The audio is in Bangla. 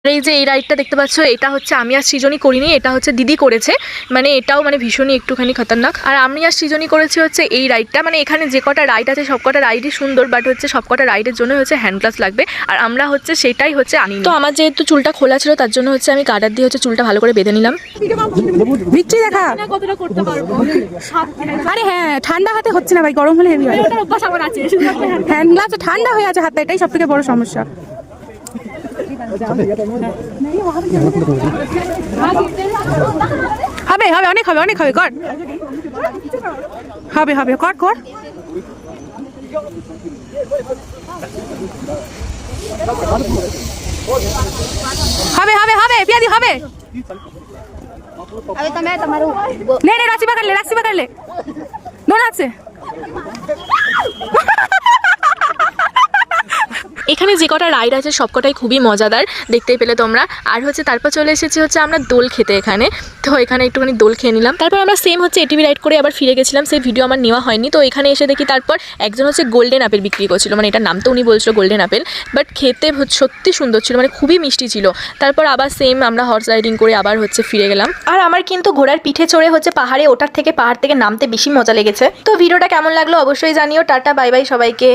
এই যে এই রাইডটা দেখতে পাচ্ছ, এটা হচ্ছে আমি আর সৃজনী করিনি, এটা হচ্ছে দিদি করেছে। মানে এটাও মানে ভীষণই একটুখানি খতরনাক। আর আমি আর সৃজনী করেছি হচ্ছে এই রাইডটা। মানে এখানে যে কটা রাইড আছে সব কটা রাইডই সুন্দর, বাট হচ্ছে সব কটা রাইডের জন্য হচ্ছে হ্যান্ড গ্লাভস লাগবে, আর আমরা হচ্ছে সেটাই হচ্ছে আনি। তো আমার যেহেতু চুলটা খোলা ছিল তার জন্য হচ্ছে আমি গার্ডার দিয়ে হচ্ছে চুলটা ভালো করে বেঁধে নিলাম। ভিক্টরি দেখা কতটা করতে পারবো। আরে হ্যাঁ, ঠান্ডা হাতে হচ্ছে না ভাই, গরম হলে হেভি হয়। ওটার অভ্যাস আমার আছে। হ্যান্ড গ্লাভস ঠান্ডা হয়ে আছে হাতে, এটাই সব থেকে বড় সমস্যা। হবে হবে, অনেক হবে, অনেক হবে, কর হবে হবে, কর কর। হবে হবে হবে, পিয়াদি হবে। હવે તમે તમારું લે લે, રાશી પકડ લે, દોડ હાથ से। এখানে যে কটা রাইড আছে সব কটাই খুবই মজাদার, দেখতেই পেলে তোমরা। আর হচ্ছে তারপর চলে এসেছি হচ্ছে আমরা দোল খেতে এখানে। তো এখানে একটুখানি দোল খেয়ে নিলাম। তারপর আমরা সেম হচ্ছে এটিভি রাইড করে আবার ফিরে গেছিলাম, সেই ভিডিও আমার নেওয়া হয়নি। তো এখানে এসে দেখি তারপর একজন হচ্ছে গোল্ডেন আপেল বিক্রি করছিল, মানে এটার নাম তো উনি বলছিল গোল্ডেন আপেল, বাট খেতে সত্যি সুন্দর ছিল, মানে খুবই মিষ্টি ছিল। তারপর আবার সেম আমরা হর্স রাইডিং করে আবার হচ্ছে ফিরে গেলাম। আর আমার কিন্তু ঘোড়ার পিঠে চড়ে হচ্ছে পাহাড়ে ওঠার থেকে পাহাড় থেকে নামতে বেশি মজা লেগেছে। তো ভিডিওটা কেমন লাগলো অবশ্যই জানিও। টাটা, বাই বাই সবাইকে।